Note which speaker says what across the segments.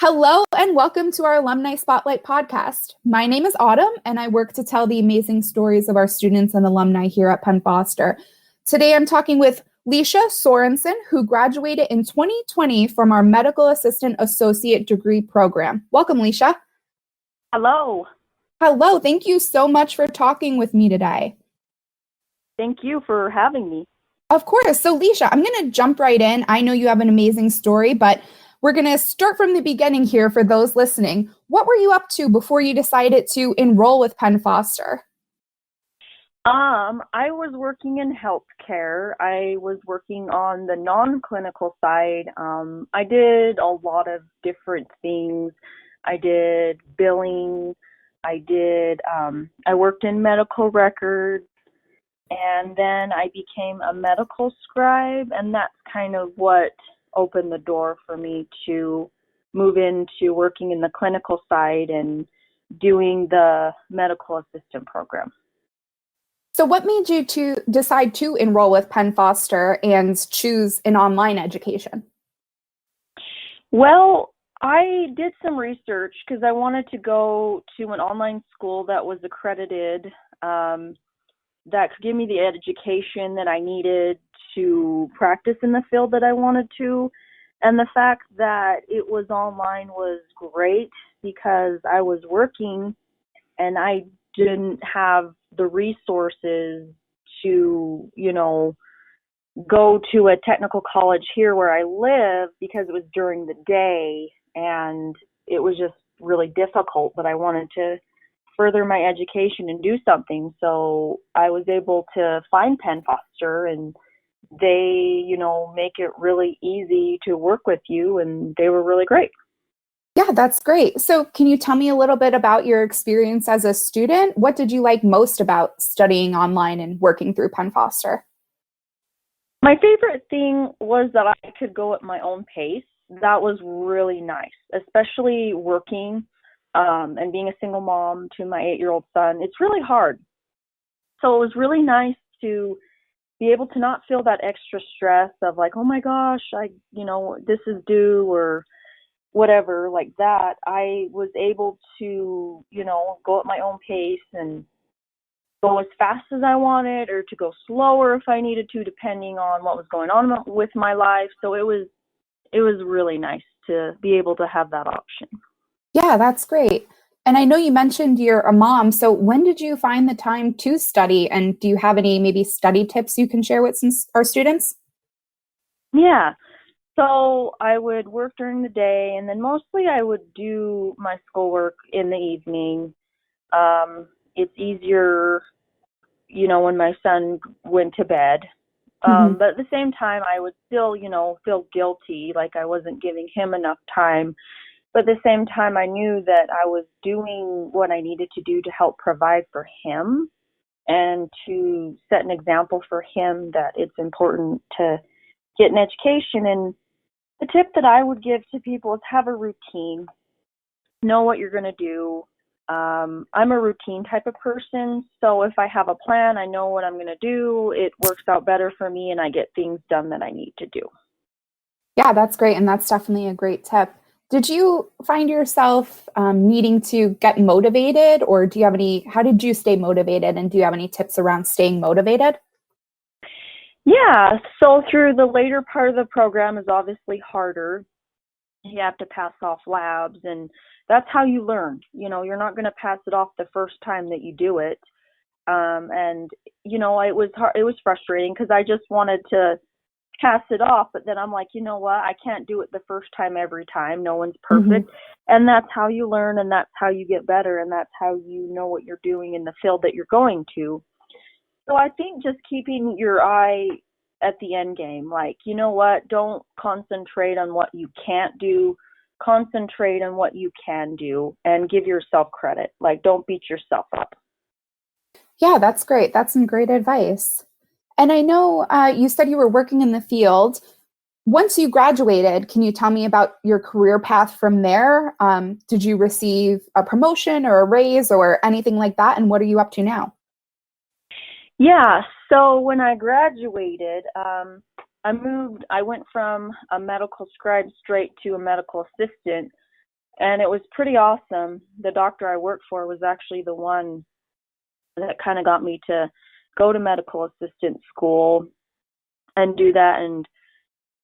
Speaker 1: Hello and welcome to our Alumni Spotlight podcast. My name is Autumn and I work to tell the amazing stories of our students and alumni here at Penn Foster. Today I'm talking with Lysha Sorensen, who graduated in 2020 from our Medical Assistant Associate Degree program. Welcome, Lysha.
Speaker 2: Hello.
Speaker 1: Hello, thank you so much for talking with me today.
Speaker 2: Thank you for having me.
Speaker 1: Of course. So Lysha, I'm going to jump right in. I know you have an amazing story, but we're going to start from the beginning here for those listening. What were you up to before you decided to enroll with Penn Foster?
Speaker 2: I was working in healthcare. I was working on the non-clinical side. I did a lot of different things. I did billing. I worked in medical records, and then I became a medical scribe, and that's kind of what opened the door for me to move into working in the clinical side and doing the medical assistant program.
Speaker 1: So what made you to decide to enroll with Penn Foster and choose an online education?
Speaker 2: Well, I did some research because I wanted to go to an online school that was accredited, that could give me the education that I needed to practice in the field that I wanted to. And the fact that it was online was great because I was working and I didn't have the resources to, go to a technical college here where I live because it was during the day and it was just really difficult, but I wanted to further my education and do something. So I was able to find Penn Foster, and they, make it really easy to work with you, and they were really great.
Speaker 1: Yeah, that's great. So can you tell me a little bit about your experience as a student? What did you like most about studying online and working through Penn Foster?
Speaker 2: My favorite thing was that I could go at my own pace. That was really nice, especially working and being a single mom to my 8-year-old son. It's really hard. So it was really nice to be able to not feel that extra stress of like, oh my gosh, this is due or whatever like that. I was able to, go at my own pace and go as fast as I wanted or to go slower if I needed to, depending on what was going on with my life. So it was really nice to be able to have that option.
Speaker 1: Yeah, that's great. And I know you mentioned you're a mom. So when did you find the time to study? And do you have any maybe study tips you can share with our students?
Speaker 2: Yeah. So I would work during the day, and then mostly I would do my schoolwork in the evening. It's easier, when my son went to bed. But at the same time, I would still, feel guilty, like I wasn't giving him enough time. But at the same time, I knew that I was doing what I needed to do to help provide for him and to set an example for him that it's important to get an education. And the tip that I would give to people is have a routine. Know what you're going to do. I'm a routine type of person, so if I have a plan, I know what I'm going to do. It works out better for me, and I get things done that I need to do.
Speaker 1: Yeah, that's great. And that's definitely a great tip. Did you find yourself needing to get motivated, or how did you stay motivated? And do you have any tips around staying motivated?
Speaker 2: Yeah, so through the later part of the program is obviously harder. You have to pass off labs, and that's how you learn. You're not going to pass it off the first time that you do it. And it was hard. It was frustrating because I just wanted to pass it off, but then I'm like, you know what? I can't do it the first time every time. No one's perfect. And that's how you learn, and that's how you get better, and that's how you know what you're doing in the field that you're going to. So I think just keeping your eye at the end game, like, you know what? Don't concentrate on what you can't do. Concentrate on what you can do and give yourself credit. Like, don't beat yourself up.
Speaker 1: Yeah, that's great. That's some great advice. And I know you said you were working in the field. Once you graduated, can you tell me about your career path from there? Did you receive a promotion or a raise or anything like that? And what are you up to now?
Speaker 2: Yeah, so when I graduated, I went from a medical scribe straight to a medical assistant And it was pretty awesome. The doctor I worked for was actually the one that kind of got me to go to medical assistant school and do that. And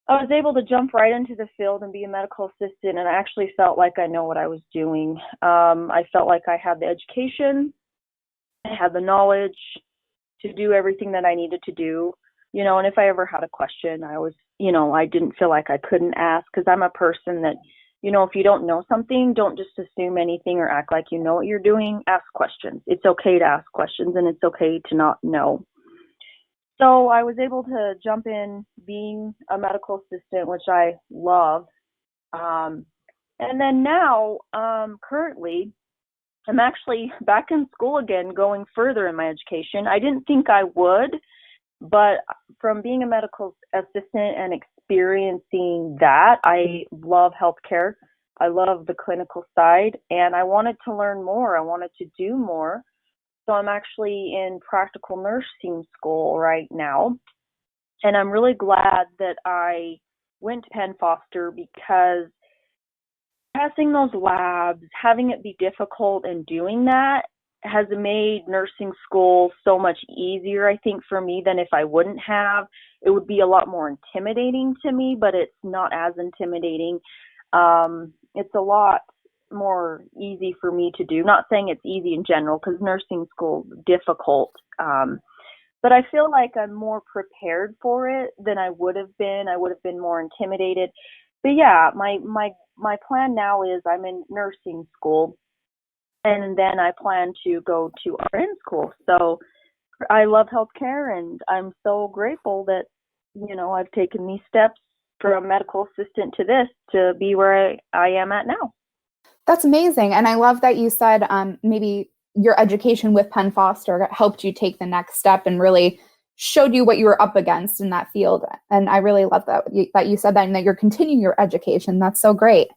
Speaker 2: I was able to jump right into the field and be a medical assistant, and I actually felt like I know what I was doing. I felt like I had the education, I had the knowledge to do everything that I needed to do, and if I ever had a question, I didn't feel like I couldn't ask, because I'm a person that, if you don't know something, don't just assume anything or act like you know what you're doing. Ask questions. It's okay to ask questions, and it's okay to not know. So I was able to jump in being a medical assistant, which I love. And then now, currently, I'm actually back in school again, going further in my education. I didn't think I would, but from being a medical assistant and experiencing that, I love healthcare. I love the clinical side, and I wanted to learn more. I wanted to do more. So I'm actually in practical nursing school right now. And I'm really glad that I went to Penn Foster, because passing those labs, having it be difficult and doing that has made nursing school so much easier, I think, for me than if I wouldn't have. It would be a lot more intimidating to me, but it's not as intimidating. It's a lot more easy for me to do. Not saying it's easy in general, because nursing school is difficult. But I feel like I'm more prepared for it than I would have been. I would have been more intimidated. But yeah, my plan now is I'm in nursing school, and then I plan to go to RN school. So I love healthcare, and I'm so grateful that, I've taken these steps from medical assistant to this to be where I am at now.
Speaker 1: That's amazing. And I love that you said maybe your education with Penn Foster helped you take the next step and really showed you what you were up against in that field. And I really love that you said that, and that you're continuing your education. That's so great.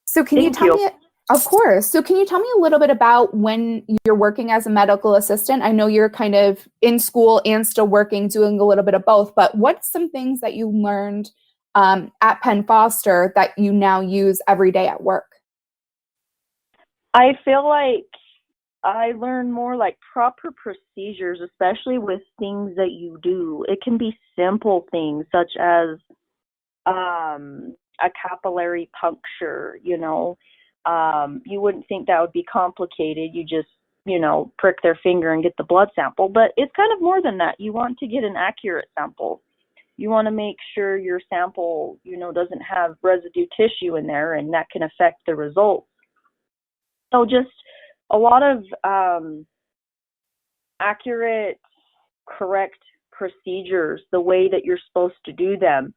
Speaker 1: So can you tell me, of course. So can you tell me a little bit about when you're working as a medical assistant? I know you're kind of in school and still working, doing a little bit of both, but what's some things that you learned at Penn Foster that you now use every day at work?
Speaker 2: I feel like I learn more like proper procedures, especially with things that you do. It can be simple things such as a capillary puncture, you wouldn't think that would be complicated. You just, prick their finger and get the blood sample. But it's kind of more than that. You want to get an accurate sample. You want to make sure your sample, doesn't have residue tissue in there, and that can affect the results. So just a lot of accurate, correct procedures, the way that you're supposed to do them.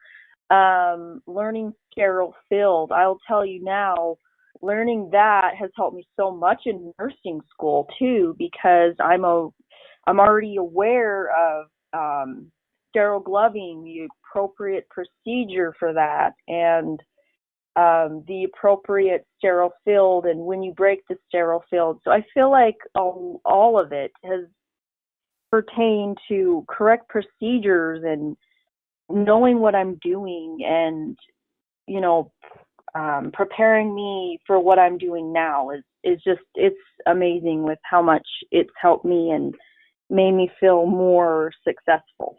Speaker 2: Learning sterile filled. I'll tell you now, learning that has helped me so much in nursing school too, because I'm already aware of sterile gloving, the appropriate procedure for that, and the appropriate sterile filled, and when you break the sterile filled. So I feel like all of it has pertained to correct procedures and knowing what I'm doing, and preparing me for what I'm doing now is just, it's amazing with how much it's helped me and made me feel more successful.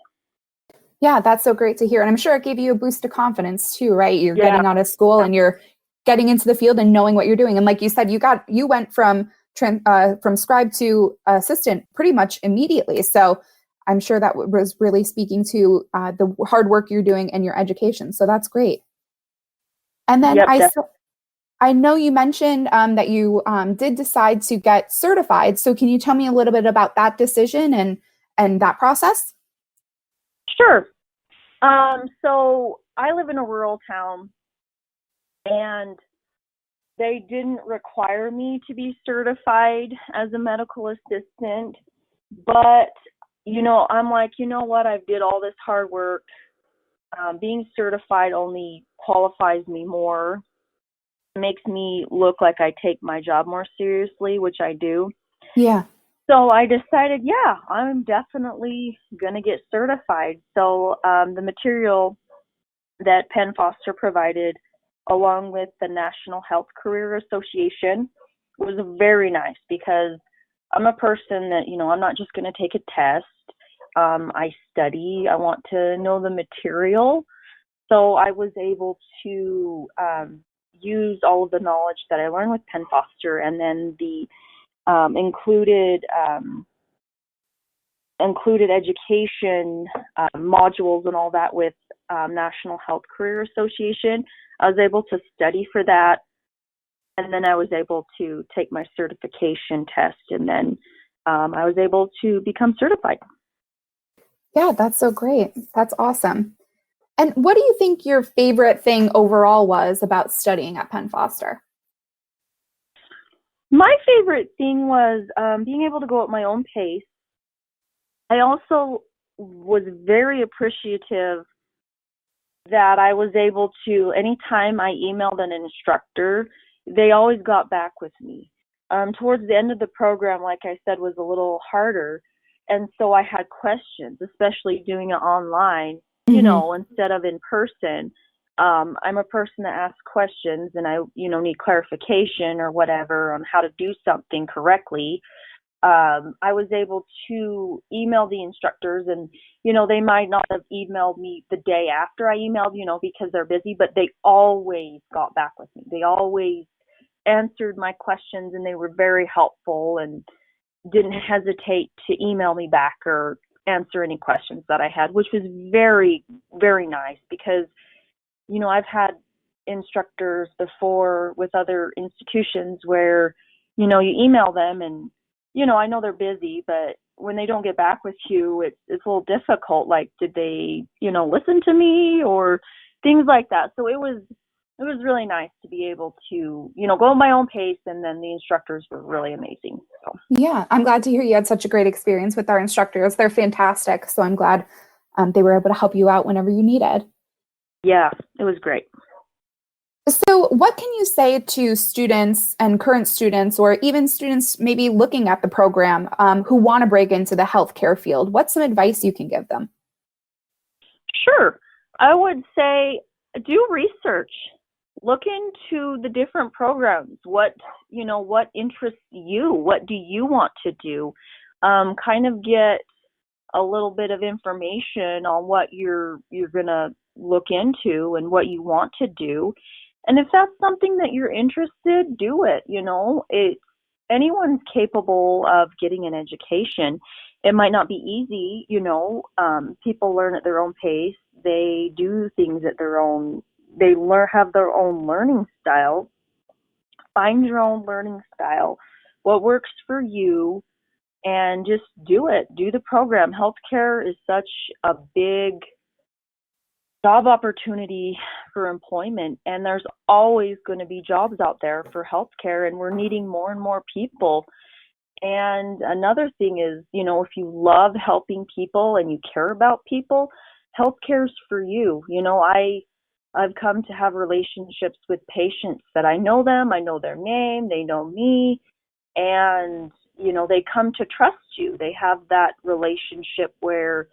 Speaker 1: Yeah, that's so great to hear. And I'm sure it gave you a boost of confidence too, right? You're getting out of school and you're getting into the field and knowing what you're doing. And like you said, you went from scribe to assistant pretty much immediately. So I'm sure that was really speaking to the hard work you're doing in your education. So that's great. And then I know you mentioned that you did decide to get certified. So can you tell me a little bit about that decision and that process?
Speaker 2: Sure. So I live in a rural town, and they didn't require me to be certified as a medical assistant, but, I'm like, what? I did all this hard work. Being certified only qualifies me more, makes me look like I take my job more seriously, which I do.
Speaker 1: Yeah.
Speaker 2: So I decided, I'm definitely going to get certified. So the material that Penn Foster provided along with the National Health Career Association was very nice because I'm a person that, I'm not just going to take a test. I study. I want to know the material. So I was able to use all of the knowledge that I learned with Penn Foster, and then the included education modules and all that with National Health Career Association. I was able to study for that, and then I was able to take my certification test, and then I was able to become certified.
Speaker 1: Yeah, that's so great. That's awesome. And what do you think your favorite thing overall was about studying at Penn Foster?
Speaker 2: My favorite thing was being able to go at my own pace. I also was very appreciative that I was able to, anytime I emailed an instructor, they always got back with me. Towards the end of the program, like I said, was a little harder. And so I had questions, especially doing it online, instead of in person. I'm a person that asks questions and I, need clarification or whatever on how to do something correctly. I was able to email the instructors and, they might not have emailed me the day after I emailed, because they're busy, but they always got back with me. They always answered my questions and they were very helpful and didn't hesitate to email me back or answer any questions that I had, which was very, very nice because, I've had instructors before with other institutions where, you email them and, I know they're busy, but when they don't get back with you, it's a little difficult. Like, did they, listen to me or things like that? So it was really nice to be able to, go at my own pace, and then the instructors were really amazing. So.
Speaker 1: Yeah, I'm glad to hear you had such a great experience with our instructors. They're fantastic. So I'm glad they were able to help you out whenever you needed.
Speaker 2: Yeah, it was great.
Speaker 1: So what can you say to students and current students, or even students maybe looking at the program who want to break into the healthcare field? What's some advice you can give them?
Speaker 2: Sure. I would say do research. Look into the different programs. What interests you? What do you want to do? Kind of get a little bit of information on what you're going to look into and what you want to do. And if that's something that you're interested, do it. Anyone's capable of getting an education. It might not be easy, people learn at their own pace. They do things at their own, have their own learning style. Find your own learning style, what works for you, and just do it. Do the program. Healthcare is such a big job opportunity for employment, and there's always going to be jobs out there for healthcare, and we're needing more and more people. And another thing is, if you love helping people and you care about people, healthcare's for you. I've come to have relationships with patients that I know them, I know their name, they know me, and they come to trust you. They have that relationship where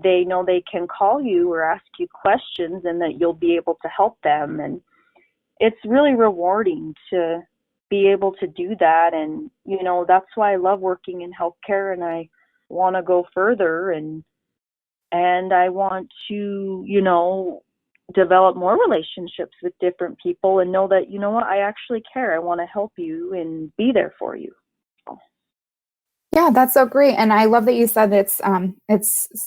Speaker 2: they know they can call you or ask you questions and that you'll be able to help them. And it's really rewarding to be able to do that. And, that's why I love working in healthcare, and I want to go further, and I want to, develop more relationships with different people and know that, I actually care. I want to help you and be there for you.
Speaker 1: Yeah, that's so great. And I love that you said it's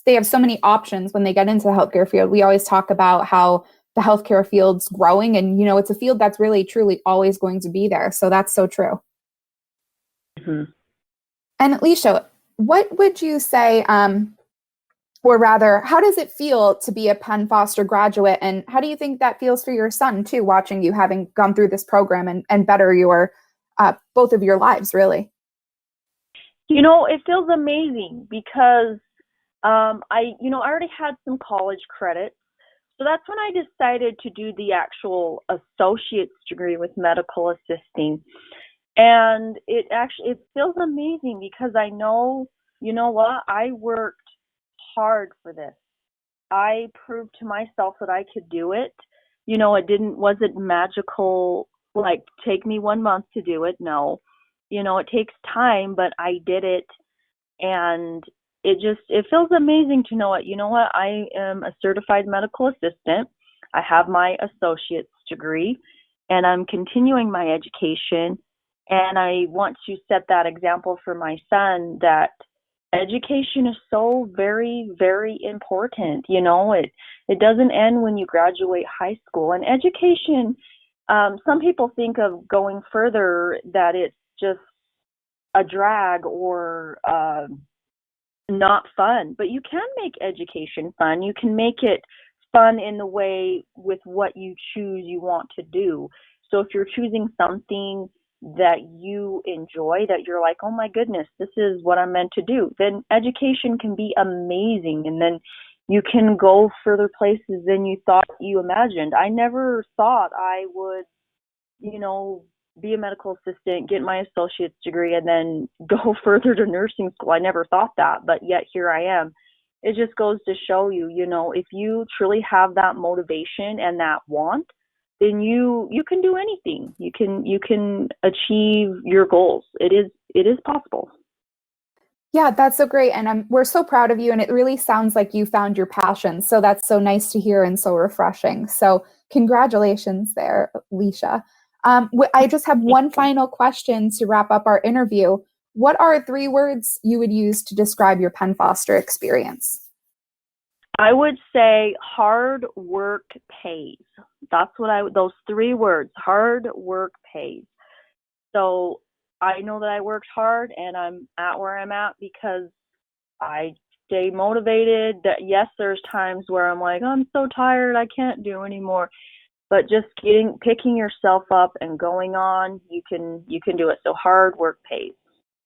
Speaker 1: they have so many options when they get into the healthcare field. We always talk about how the healthcare field's growing, and it's a field that's really truly always going to be there. So that's so true.
Speaker 2: Mm-hmm.
Speaker 1: And Lysha, what would you say, or rather, how does it feel to be a Penn Foster graduate? And how do you think that feels for your son too, watching you having gone through this program and better your both of your lives, really?
Speaker 2: It feels amazing because I already had some college credits. So that's when I decided to do the actual associate's degree with medical assisting. And it feels amazing because I know, what, I worked hard for this. I proved to myself that I could do it. wasn't magical, like take me 1 month to do it. No, it takes time, but I did it, and it feels amazing to know it. You know what? I am a certified medical assistant. I have my associate's degree, and I'm continuing my education. And I want to set that example for my son that education is so very, very important. It doesn't end when you graduate high school. And education, some people think of going further that it's just a drag or not fun, but you can make education fun. You can make it fun in the way with what you choose you want to do. So if you're choosing something that you enjoy, that you're like, oh my goodness, this is what I'm meant to do, then education can be amazing. And then you can go further places than you thought you imagined. I never thought I would, be a medical assistant, get my associate's degree, and then go further to nursing school. I never thought that, but yet here I am. It just goes to show you, if you truly have that motivation and that want, then you can do anything. You can achieve your goals. It is possible.
Speaker 1: Yeah, that's so great. And we're so proud of you. And it really sounds like you found your passion. So that's so nice to hear and so refreshing. So congratulations there, Lysha. I just have one final question to wrap up our interview. What are 3 words you would use to describe your Penn Foster experience?
Speaker 2: I would say hard work pays. That's those 3 words, hard work pays. So I know that I worked hard and I'm at where I'm at because I stay motivated. That yes, there's times where I'm like, I'm so tired, I can't do anymore. But just picking yourself up and going on, you can do it. So hard work pays.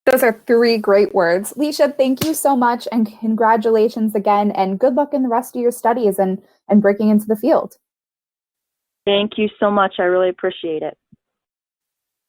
Speaker 1: Those are 3 great words. Lysha, thank you so much and congratulations again, and good luck in the rest of your studies and breaking into the field.
Speaker 2: Thank you so much. I really appreciate it.